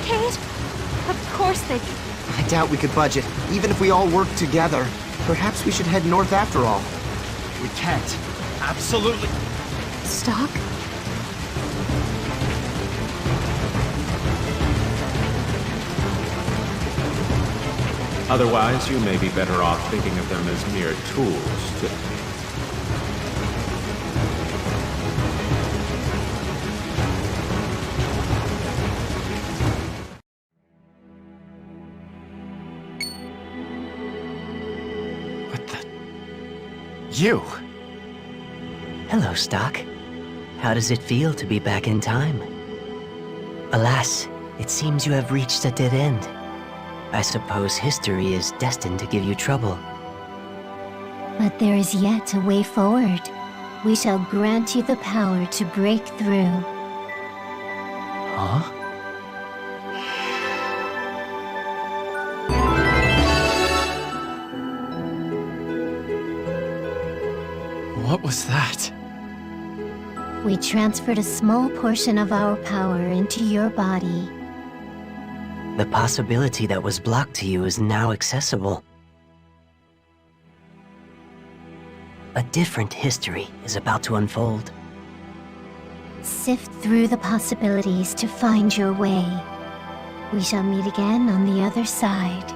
barricade? Of course they... I doubt we could budget, even if we all work together. Perhaps we should head north after all. We can't. Absolutely. Stock? Otherwise, you may be better off thinking of them as mere tools to... What the... You! Hello, Stock. How does it feel to be back in time? Alas, it seems you have reached a dead end. I suppose history is destined to give you trouble. But there is yet a way forward. We shall grant you the power to break through. Huh? What was that? We transferred a small portion of our power into your body. The possibility that was blocked to you is now accessible. A different history is about to unfold. Sift through the possibilities to find your way. We shall meet again on the other side.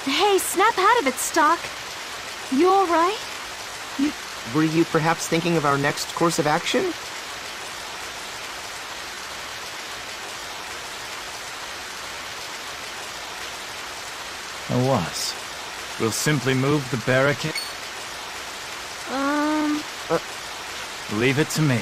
Hey, snap out of it, Stock. You alright? Were you perhaps thinking of our next course of action? I was. We'll simply move the barricade. Leave it to me.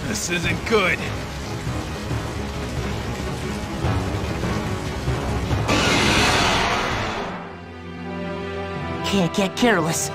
This isn't good. Can't get careless.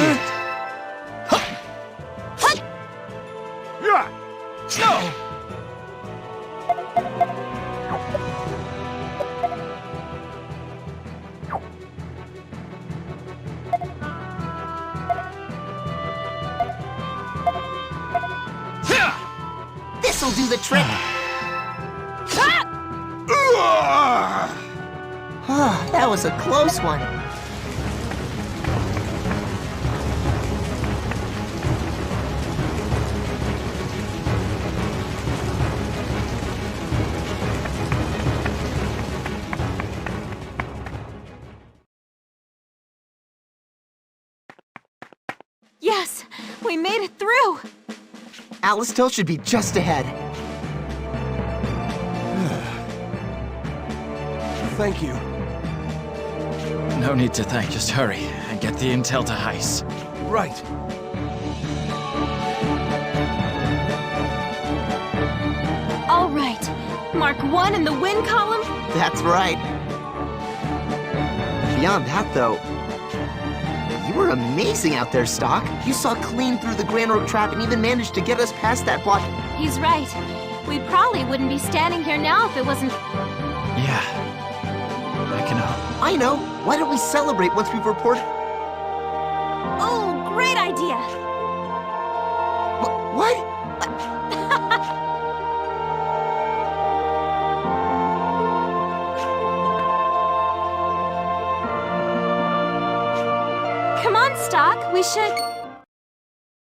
shit. No! This'll do the trick. That was a close one. Yes, we made it through. Atlas still should be just ahead. Thank you. No need to thank, just hurry and get the intel to Heis. Right. All right. Mark 1 in the win column? That's right. Beyond that, though, you were amazing out there, Stock. You saw clean through the Grand Road trap and even managed to get us past that block. He's right. We probably wouldn't be standing here now if it wasn't... Yeah. I know. I know. Why don't we celebrate once we've reported... Oh, great idea! What? Come on, Stock. We should...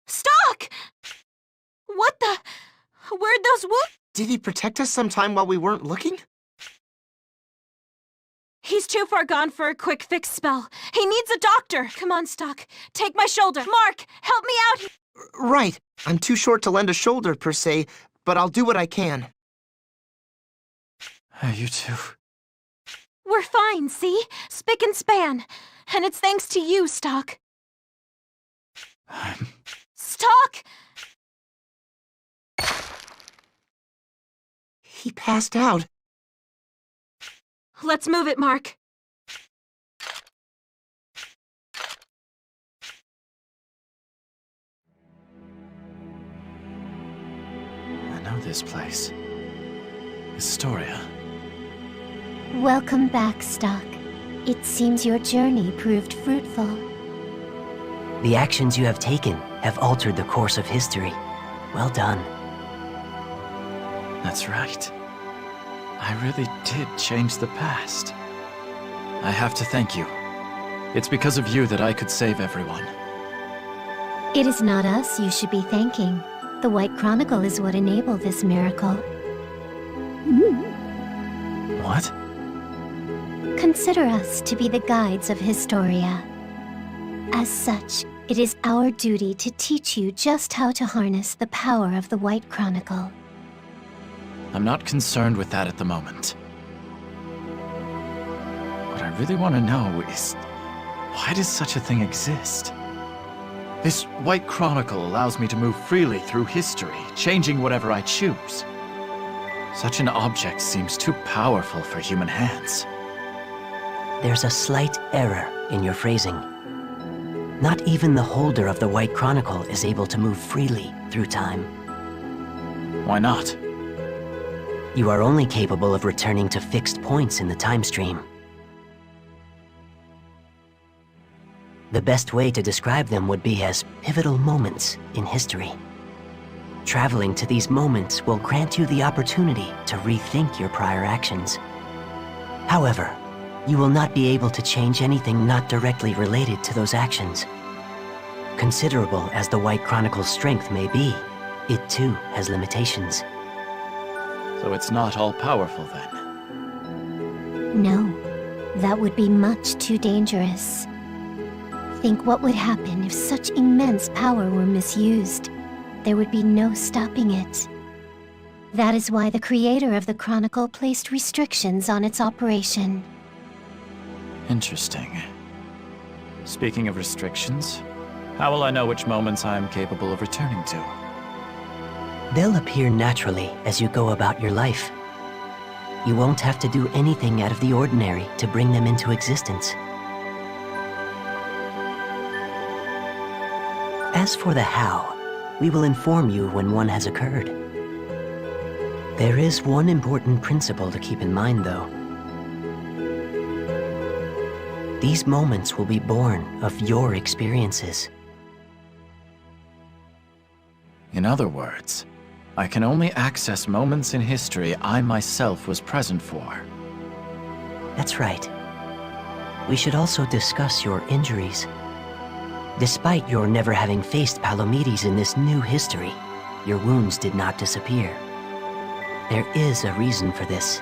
Stock! What the... Where'd those Did he protect us sometime while we weren't looking? He's too far gone for a quick fix spell. He needs a doctor. Come on, Stock. Take my shoulder. Mark, help me out. Right. I'm too short to lend a shoulder, per se, but I'll do what I can. You too. We're fine, see? Spick and span. And it's thanks to you, Stock. Stock! He passed out. Let's move it, Mark. I know this place. Historia. Welcome back, Stock. It seems your journey proved fruitful. The actions you have taken have altered the course of history. Well done. That's right. I really did change the past. I have to thank you. It's because of you that I could save everyone. It is not us you should be thanking. The White Chronicle is what enabled this miracle. What? Consider us to be the guides of Historia. As such, it is our duty to teach you just how to harness the power of the White Chronicle. I'm not concerned with that at the moment. What I really want to know is, why does such a thing exist? This White Chronicle allows me to move freely through history, changing whatever I choose. Such an object seems too powerful for human hands. There's a slight error in your phrasing. Not even the holder of the White Chronicle is able to move freely through time. Why not? You are only capable of returning to fixed points in the time stream. The best way to describe them would be as pivotal moments in history. Traveling to these moments will grant you the opportunity to rethink your prior actions. However, you will not be able to change anything not directly related to those actions. Considerable as the White Chronicle's strength may be, it too has limitations. So it's not all-powerful then? No, that would be much too dangerous. Think what would happen if such immense power were misused. There would be no stopping it. That is why the creator of the Chronicle placed restrictions on its operation. Interesting. Speaking of restrictions, how will I know which moments I am capable of returning to? They'll appear naturally as you go about your life. You won't have to do anything out of the ordinary to bring them into existence. As for the how, we will inform you when one has occurred. There is one important principle to keep in mind, though. These moments will be born of your experiences. In other words, I can only access moments in history I myself was present for. That's right. We should also discuss your injuries. Despite your never having faced Palomedes in this new history, your wounds did not disappear. There is a reason for this.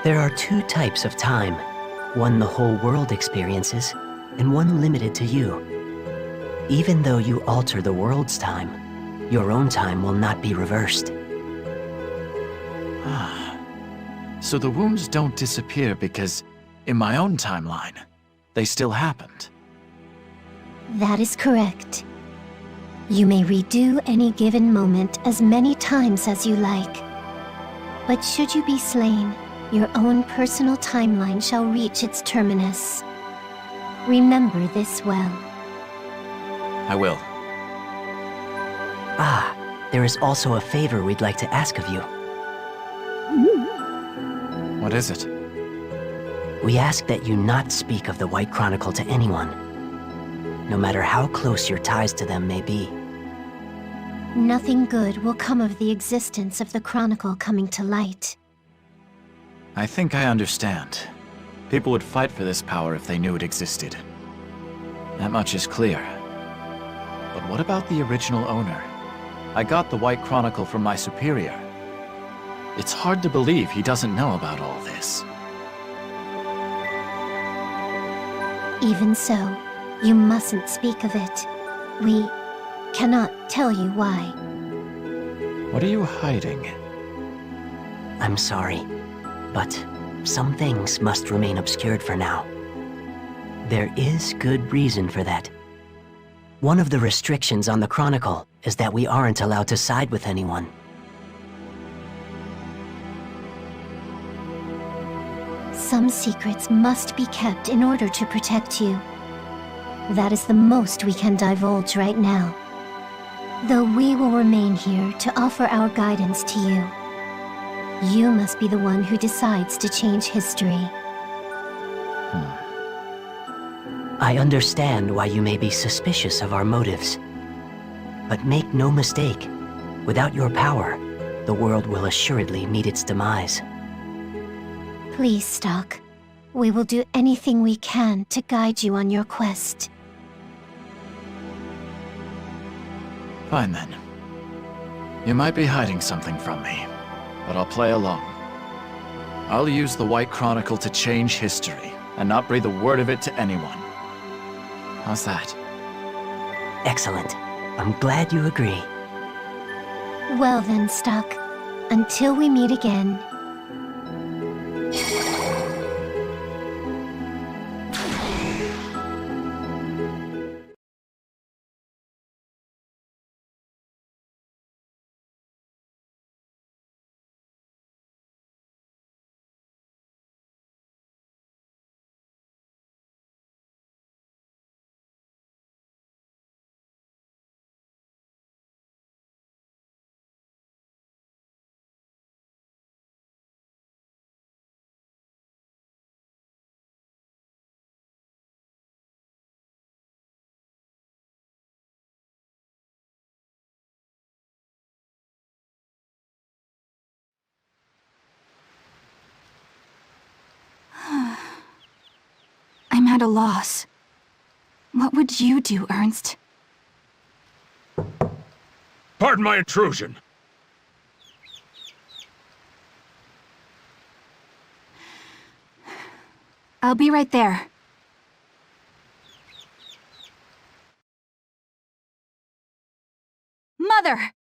There are two types of time, one the whole world experiences, and one limited to you. Even though you alter the world's time, your own time will not be reversed. So the wounds don't disappear because, in my own timeline, they still happened. That is correct. You may redo any given moment as many times as you like. But should you be slain, your own personal timeline shall reach its terminus. Remember this well. I will. There is also a favor we'd like to ask of you. What is it? We ask that you not speak of the White Chronicle to anyone, no matter how close your ties to them may be. Nothing good will come of the existence of the Chronicle coming to light. I think I understand. People would fight for this power if they knew it existed. That much is clear. But what about the original owner? I got the White Chronicle from my superior. It's hard to believe he doesn't know about all this. Even so, you mustn't speak of it. We cannot tell you why. What are you hiding? I'm sorry, but some things must remain obscured for now. There is good reason for that. One of the restrictions on the Chronicle is that we aren't allowed to side with anyone. Some secrets must be kept in order to protect you. That is the most we can divulge right now. Though we will remain here to offer our guidance to you. You must be the one who decides to change history. I understand why you may be suspicious of our motives. But make no mistake, without your power, the world will assuredly meet its demise. Please, Stock. We will do anything we can to guide you on your quest. Fine then. You might be hiding something from me, but I'll play along. I'll use the White Chronicle to change history, and not breathe a word of it to anyone. How's that? Excellent. I'm glad you agree. Well then, Stock. Until we meet again. I'm at a loss. What would you do, Ernst? Pardon my intrusion. I'll be right there. Mother!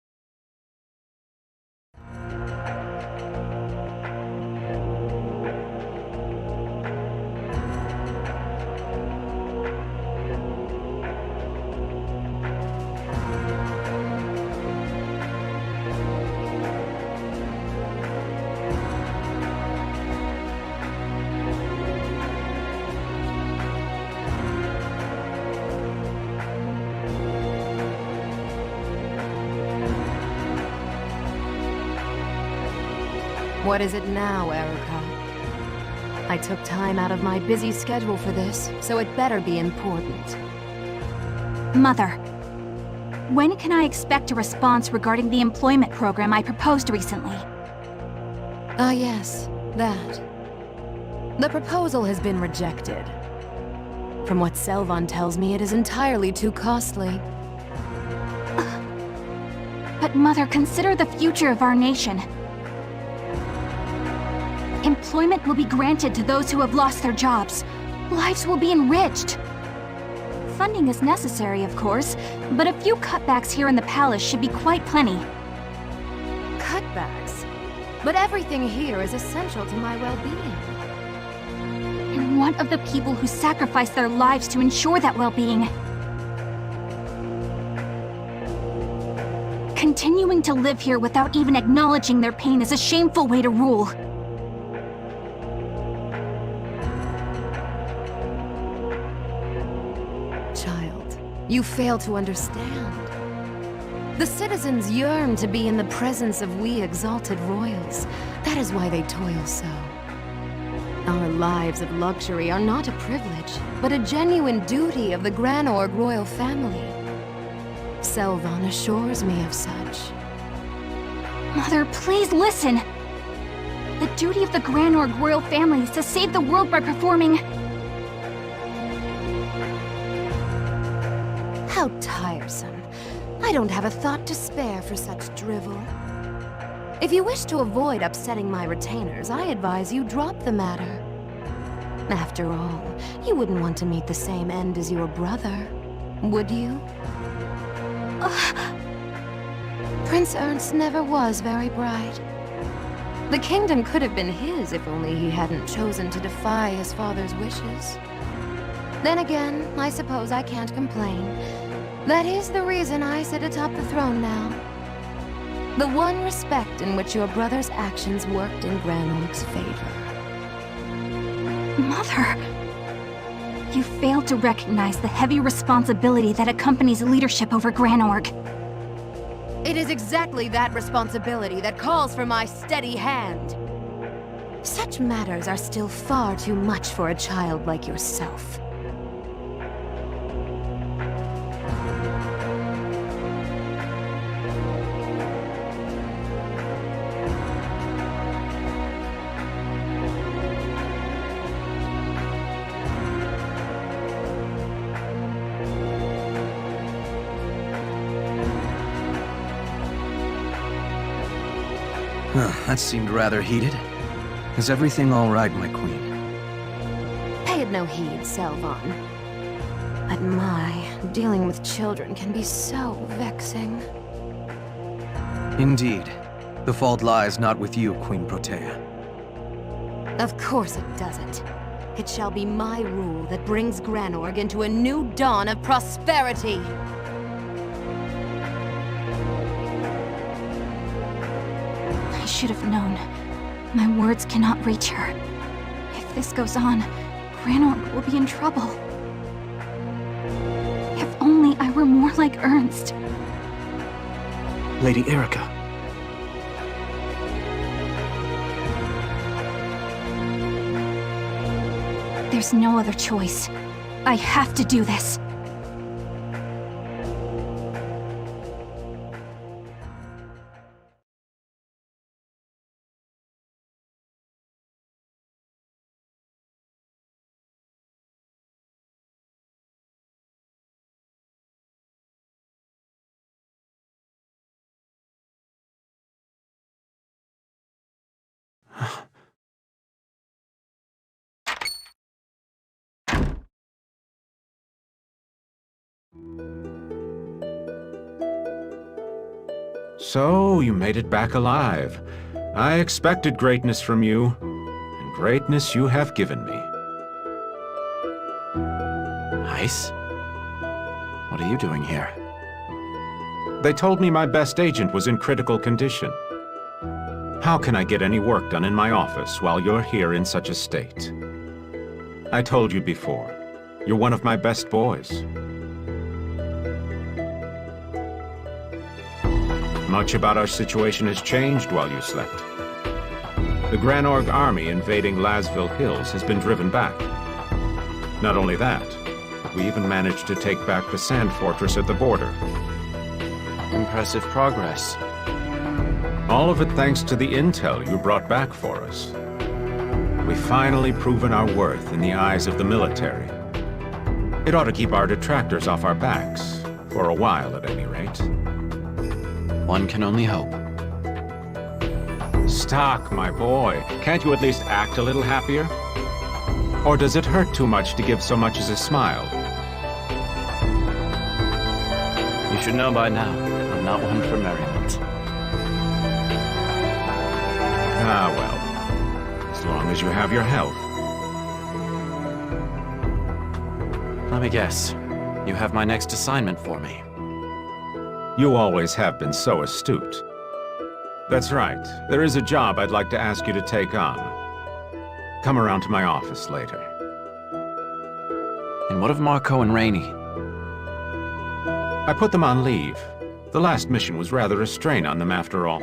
What is it now, Erica? I took time out of my busy schedule for this, so it better be important. Mother, when can I expect a response regarding the employment program I proposed recently? Ah yes, that. The proposal has been rejected. From what Selvan tells me, it is entirely too costly. But Mother, consider the future of our nation. Employment will be granted to those who have lost their jobs. Lives will be enriched. Funding is necessary, of course, but a few cutbacks here in the palace should be quite plenty. Cutbacks? But everything here is essential to my well-being. And what of the people who sacrifice their lives to ensure that well-being? Continuing to live here without even acknowledging their pain is a shameful way to rule. Child, you fail to understand. The citizens yearn to be in the presence of we exalted royals. That is why they toil so. Our lives of luxury are not a privilege, but a genuine duty of the Granorg royal family. Selvan assures me of such. Mother, please listen! The duty of the Granorg royal family is to save the world by performing... How tiresome. I don't have a thought to spare for such drivel. If you wish to avoid upsetting my retainers, I advise you drop the matter. After all, you wouldn't want to meet the same end as your brother, would you? Prince Ernst never was very bright. The kingdom could have been his if only he hadn't chosen to defy his father's wishes. Then again, I suppose I can't complain. That is the reason I sit atop the throne now. The one respect in which your brother's actions worked in Granorg's favor. Mother... You failed to recognize the heavy responsibility that accompanies leadership over Granorg. It is exactly that responsibility that calls for my steady hand. Such matters are still far too much for a child like yourself. That seemed rather heated. Is everything all right, my queen? Pay it no heed, Selvan. But dealing with children can be so vexing. Indeed. The fault lies not with you, Queen Protea. Of course it doesn't. It shall be my rule that brings Granorg into a new dawn of prosperity. I should have known. My words cannot reach her. If this goes on, Granorg will be in trouble. If only I were more like Ernst. Lady Erica. There's no other choice. I have to do this. So, you made it back alive. I expected greatness from you, and greatness you have given me. Ice? What are you doing here? They told me my best agent was in critical condition. How can I get any work done in my office while you're here in such a state? I told you before, you're one of my best boys. Much about our situation has changed while you slept. The Granorg army invading Lasville Hills has been driven back. Not only that, but we even managed to take back the Sand Fortress at the border. Impressive progress. All of it thanks to the intel you brought back for us. We've finally proven our worth in the eyes of the military. It ought to keep our detractors off our backs, for a while at any rate. One can only hope. Stock, my boy, can't you at least act a little happier? Or does it hurt too much to give so much as a smile? You should know by now, I'm not one for merriment. Ah, well, as long as you have your health. Let me guess. You have my next assignment for me. You always have been so astute. That's right. There is a job I'd like to ask you to take on. Come around to my office later. And what of Marco and Rainey? I put them on leave. The last mission was rather a strain on them after all.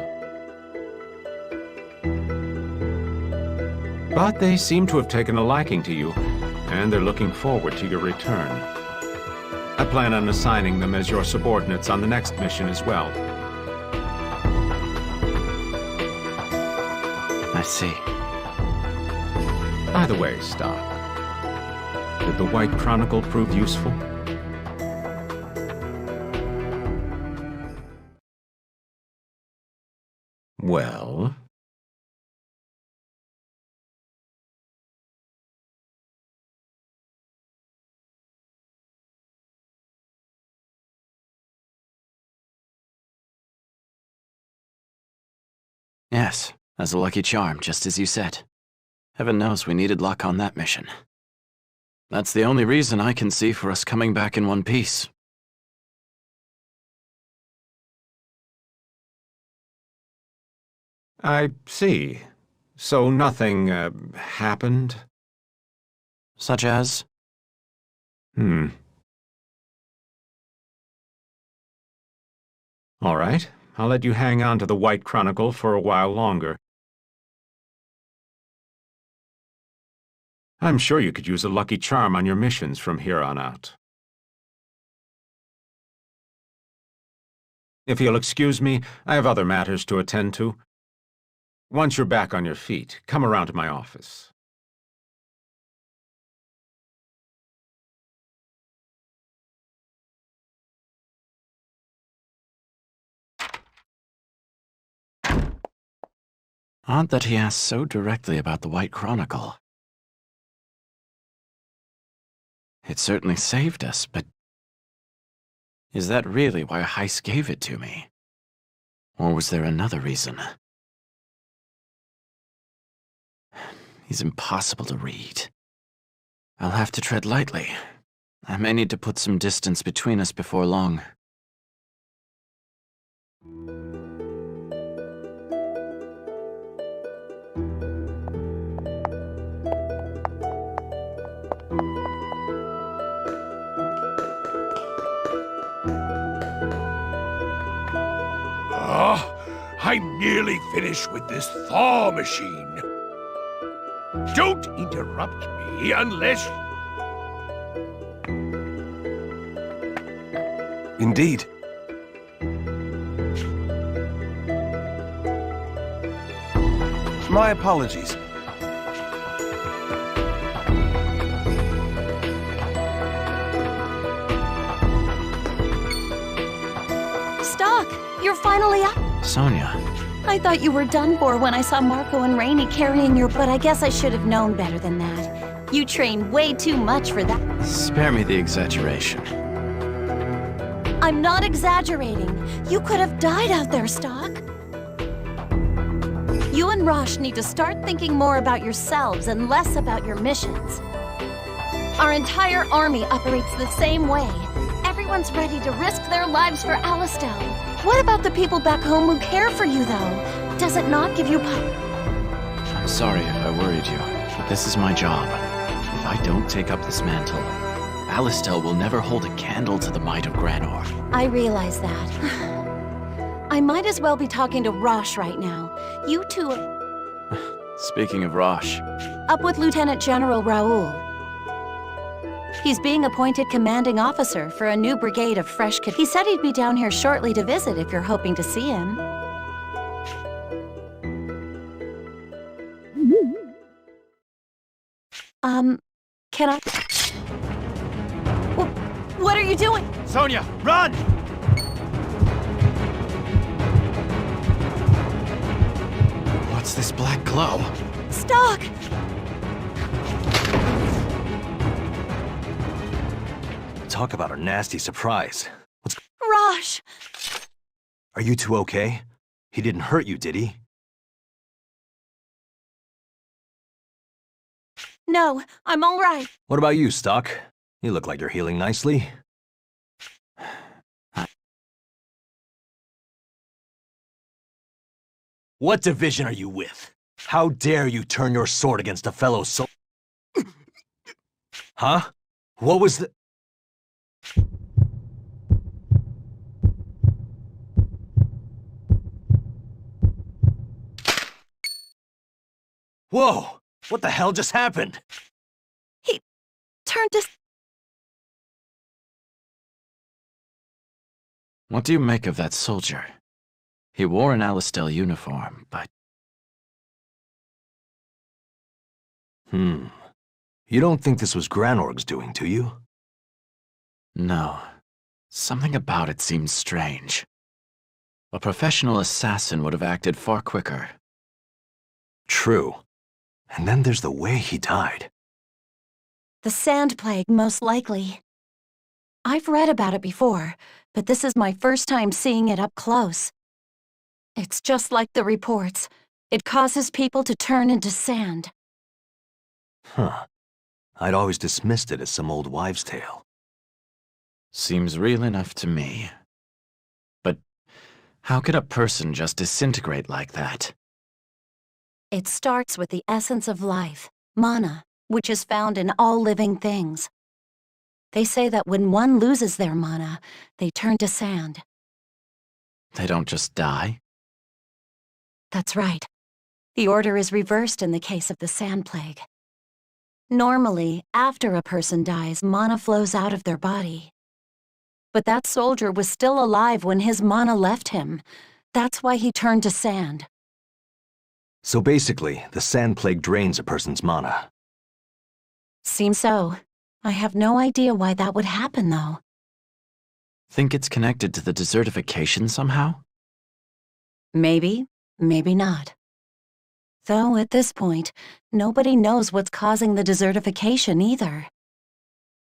But they seem to have taken a liking to you, and they're looking forward to your return. I plan on assigning them as your subordinates on the next mission as well. I see. By the way, Stock, did the White Chronicle prove useful? Well... Yes, as a lucky charm, just as you said. Heaven knows we needed luck on that mission. That's the only reason I can see for us coming back in one piece. I see. So nothing, happened? Such as? All right. I'll let you hang on to the White Chronicle for a while longer. I'm sure you could use a lucky charm on your missions from here on out. If you'll excuse me, I have other matters to attend to. Once you're back on your feet, come around to my office. Odd that he asked so directly about the White Chronicle. It certainly saved us, but... is that really why Heiss gave it to me? Or was there another reason? He's impossible to read. I'll have to tread lightly. I may need to put some distance between us before long. I'm nearly finished with this thaw machine. Don't interrupt me unless... Indeed. My apologies. Stock, you're finally up. Sonia. I thought you were done for when I saw Marco and Rainey carrying your... But I guess I should have known better than that. You trained way too much for that. Spare me the exaggeration. I'm not exaggerating. You could have died out there, Stock. You and Rosh need to start thinking more about yourselves and less about your missions. Our entire army operates the same way. Everyone's ready to risk their lives for Alistel. What about the people back home who care for you, though? Does it not give you... I'm sorry if I worried you, but this is my job. If I don't take up this mantle, Alistel will never hold a candle to the might of Granor. I realize that. I might as well be talking to Rosh right now. You two are... Speaking of Rosh, Up with Lieutenant General Raoul. He's being appointed commanding officer for a new brigade of fresh cadets. He said he'd be down here shortly to visit if you're hoping to see him. Can I... What are you doing? Sonia, run! What's this black glow? Stock! Talk about a nasty surprise. Rosh! Are you two okay? He didn't hurt you, did he? No, I'm all right. What about you, Stock? You look like you're healing nicely. What division are you with? How dare you turn your sword against a fellow soldier? Huh? What was the... Whoa! What the hell just happened? He turned to... What do you make of that soldier? He wore an Alistel uniform, but... You don't think this was Granorg's doing, do you? No. Something about it seems strange. A professional assassin would have acted far quicker. True. And then there's the way he died. The Sand Plague, most likely. I've read about it before, but this is my first time seeing it up close. It's just like the reports. It causes people to turn into sand. Huh. I'd always dismissed it as some old wives' tale. Seems real enough to me. But how could a person just disintegrate like that? It starts with the essence of life, mana, which is found in all living things. They say that when one loses their mana, they turn to sand. They don't just die? That's right. The order is reversed in the case of the Sand Plague. Normally, after a person dies, mana flows out of their body. But that soldier was still alive when his mana left him. That's why he turned to sand. So basically, the Sand Plague drains a person's mana. Seems so. I have no idea why that would happen, though. Think it's connected to the desertification somehow? Maybe, maybe not. Though, at this point, nobody knows what's causing the desertification either.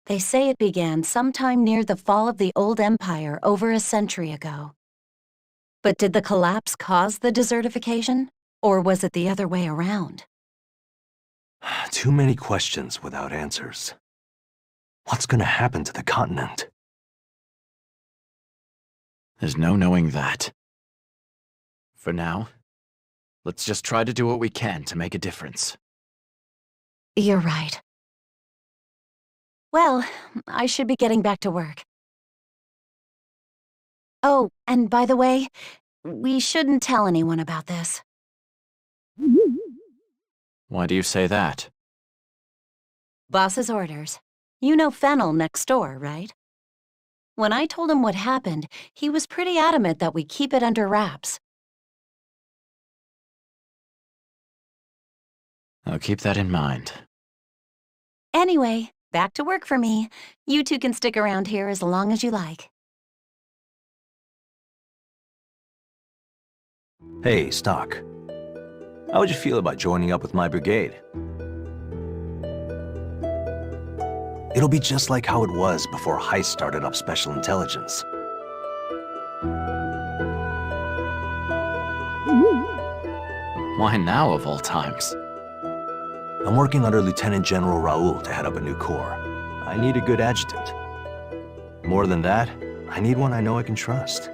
They say it began sometime near the fall of the old empire over a century ago. But did the collapse cause the desertification? Or was it the other way around? Too many questions without answers. What's gonna happen to the continent? There's no knowing that. For now, let's just try to do what we can to make a difference. You're right. Well, I should be getting back to work. Oh, and by the way, we shouldn't tell anyone about this. Why do you say that? Boss's orders. You know Fennel next door, right? When I told him what happened, he was pretty adamant that we keep it under wraps. I'll keep that in mind. Anyway, back to work for me. You two can stick around here as long as you like. Hey, Stock. How would you feel about joining up with my brigade? It'll be just like how it was before Heist started up Special Intelligence. Why now, of all times? I'm working under Lieutenant General Raoul to head up a new corps. I need a good adjutant. More than that, I need one I know I can trust.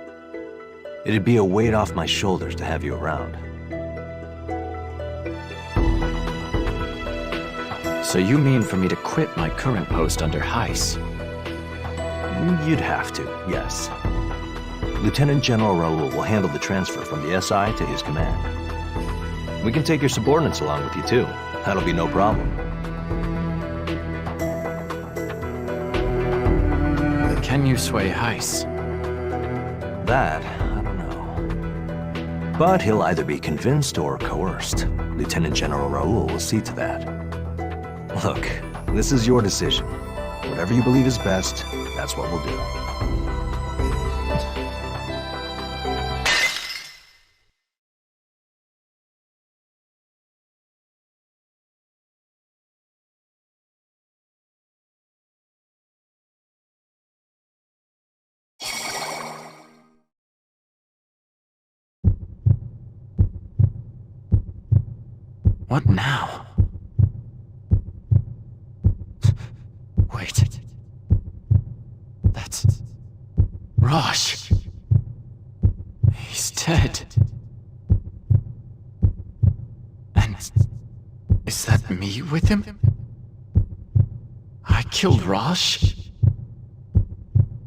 It'd be a weight off my shoulders to have you around. So you mean for me to quit my current post under Heist? You'd have to, yes. Lieutenant General Raoul will handle the transfer from the SI to his command. We can take your subordinates along with you too. That'll be no problem. Can you sway Heiss? That, I don't know. But he'll either be convinced or coerced. Lieutenant General Raoul will see to that. Look, this is your decision. Whatever you believe is best, that's what we'll do. What now? Wait. That's... Rosh. He's dead. And... is that me with him? I killed Rosh?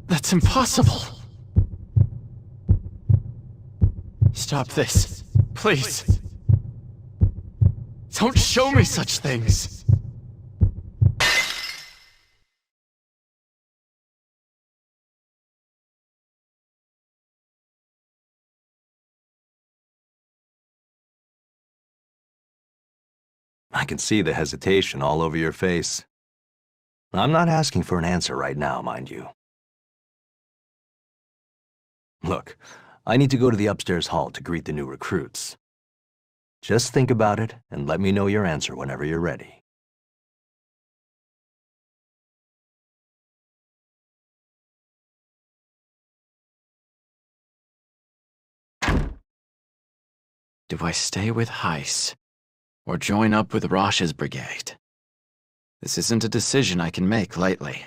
That's impossible. Stop this, please. Don't show me such things! I can see the hesitation all over your face. I'm not asking for an answer right now, mind you. Look, I need to go to the upstairs hall to greet the new recruits. Just think about it, and let me know your answer whenever you're ready. Do I stay with Heiss, or join up with Rosh's brigade? This isn't a decision I can make lightly.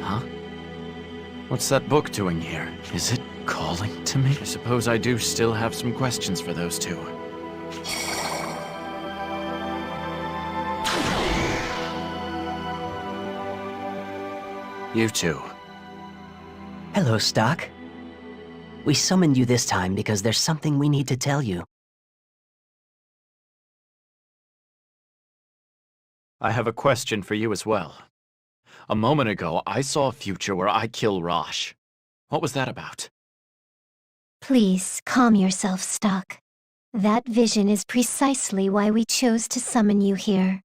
Huh? What's that book doing here? Is it calling to me? I suppose I do still have some questions for those two. You two. Hello, Stock. We summoned you this time because there's something we need to tell you. I have a question for you as well. A moment ago, I saw a future where I kill Rosh. What was that about? Please, calm yourself, Stock. That vision is precisely why we chose to summon you here.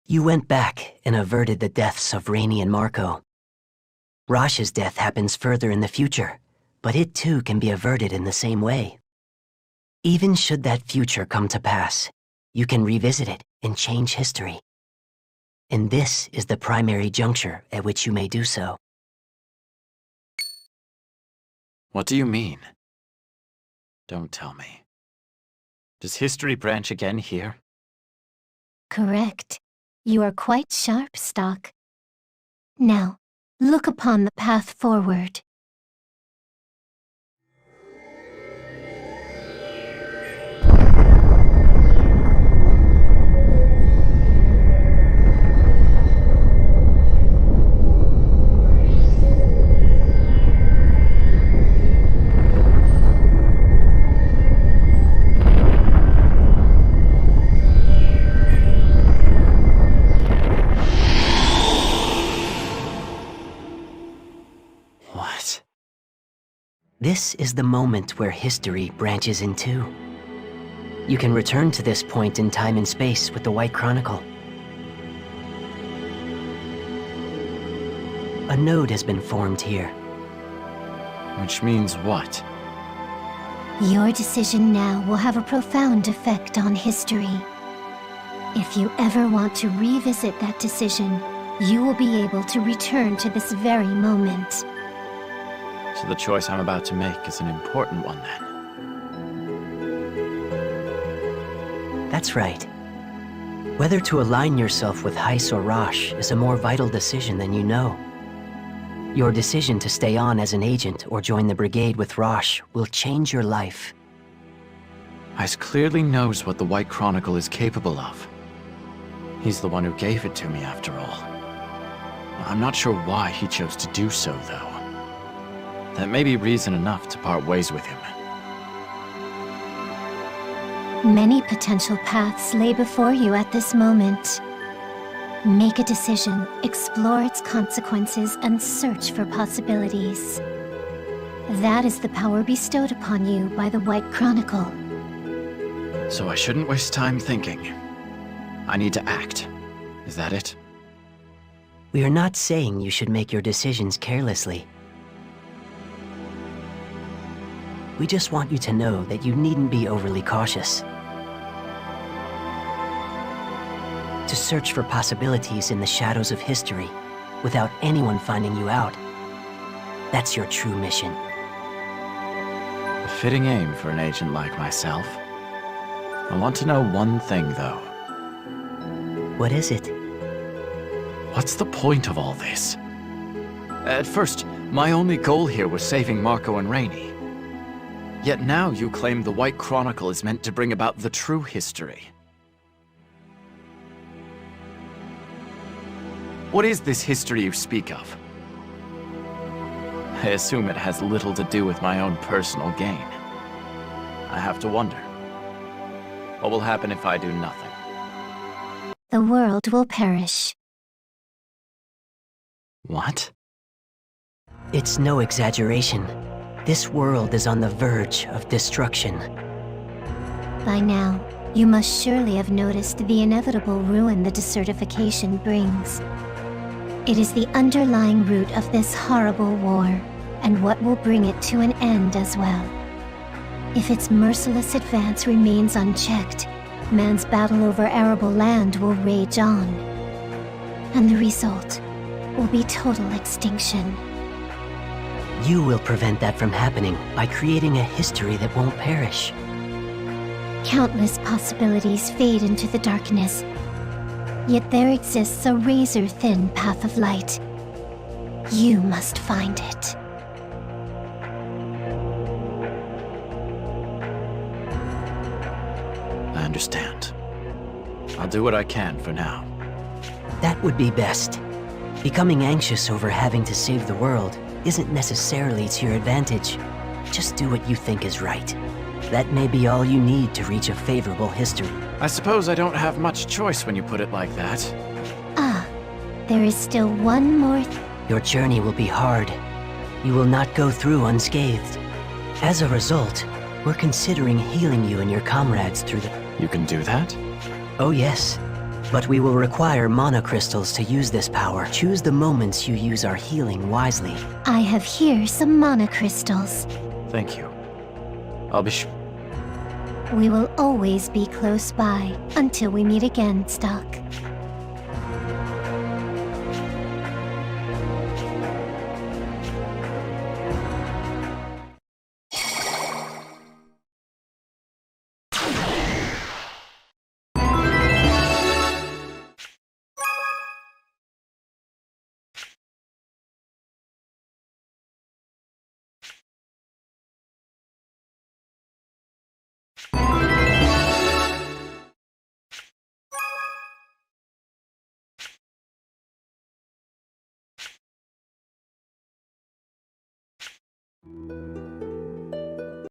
You went back and averted the deaths of Rainey and Marco. Rosh's death happens further in the future, but it too can be averted in the same way. Even should that future come to pass, you can revisit it and change history. And this is the primary juncture at which you may do so. What do you mean? Don't tell me. Does history branch again here? Correct. You are quite sharp, Stock. Now, look upon the path forward. This is the moment where history branches in two. You can return to this point in time and space with the White Chronicle. A node has been formed here. Which means what? Your decision now will have a profound effect on history. If you ever want to revisit that decision, you will be able to return to this very moment. So the choice I'm about to make is an important one, then. That's right. Whether to align yourself with Heiss or Rosh is a more vital decision than you know. Your decision to stay on as an agent or join the brigade with Rosh will change your life. Heiss clearly knows what the White Chronicle is capable of. He's the one who gave it to me, after all. I'm not sure why he chose to do so, though. That may be reason enough to part ways with him. Many potential paths lay before you at this moment. Make a decision, explore its consequences, and search for possibilities. That is the power bestowed upon you by the White Chronicle. So I shouldn't waste time thinking. I need to act. Is that it? We are not saying you should make your decisions carelessly. We just want you to know that you needn't be overly cautious. To search for possibilities in the shadows of history, without anyone finding you out. That's your true mission. A fitting aim for an agent like myself. I want to know one thing, though. What is it? What's the point of all this? At first, my only goal here was saving Marco and Rainey. Yet now you claim the White Chronicle is meant to bring about the true history. What is this history you speak of? I assume it has little to do with my own personal gain. I have to wonder. What will happen if I do nothing? The world will perish. What? It's no exaggeration. This world is on the verge of destruction. By now, you must surely have noticed the inevitable ruin the desertification brings. It is the underlying root of this horrible war, and what will bring it to an end as well. If its merciless advance remains unchecked, man's battle over arable land will rage on. And the result will be total extinction. You will prevent that from happening by creating a history that won't perish. Countless possibilities fade into the darkness. Yet there exists a razor-thin path of light. You must find it. I understand. I'll do what I can for now. That would be best. Becoming anxious over having to save the world isn't necessarily to your advantage. Just do what you think is right. That may be all you need to reach a favorable history. I suppose I don't have much choice when you put it like that. Ah, there is still one more Your journey will be hard. You will not go through unscathed. As a result, we're considering healing you and your comrades through the... You can do that? Oh yes. But we will require mana crystals to use this power. Choose the moments you use our healing wisely. I have here some mana crystals. Thank you. I'll be sure. We will always be close by until we meet again, Stock.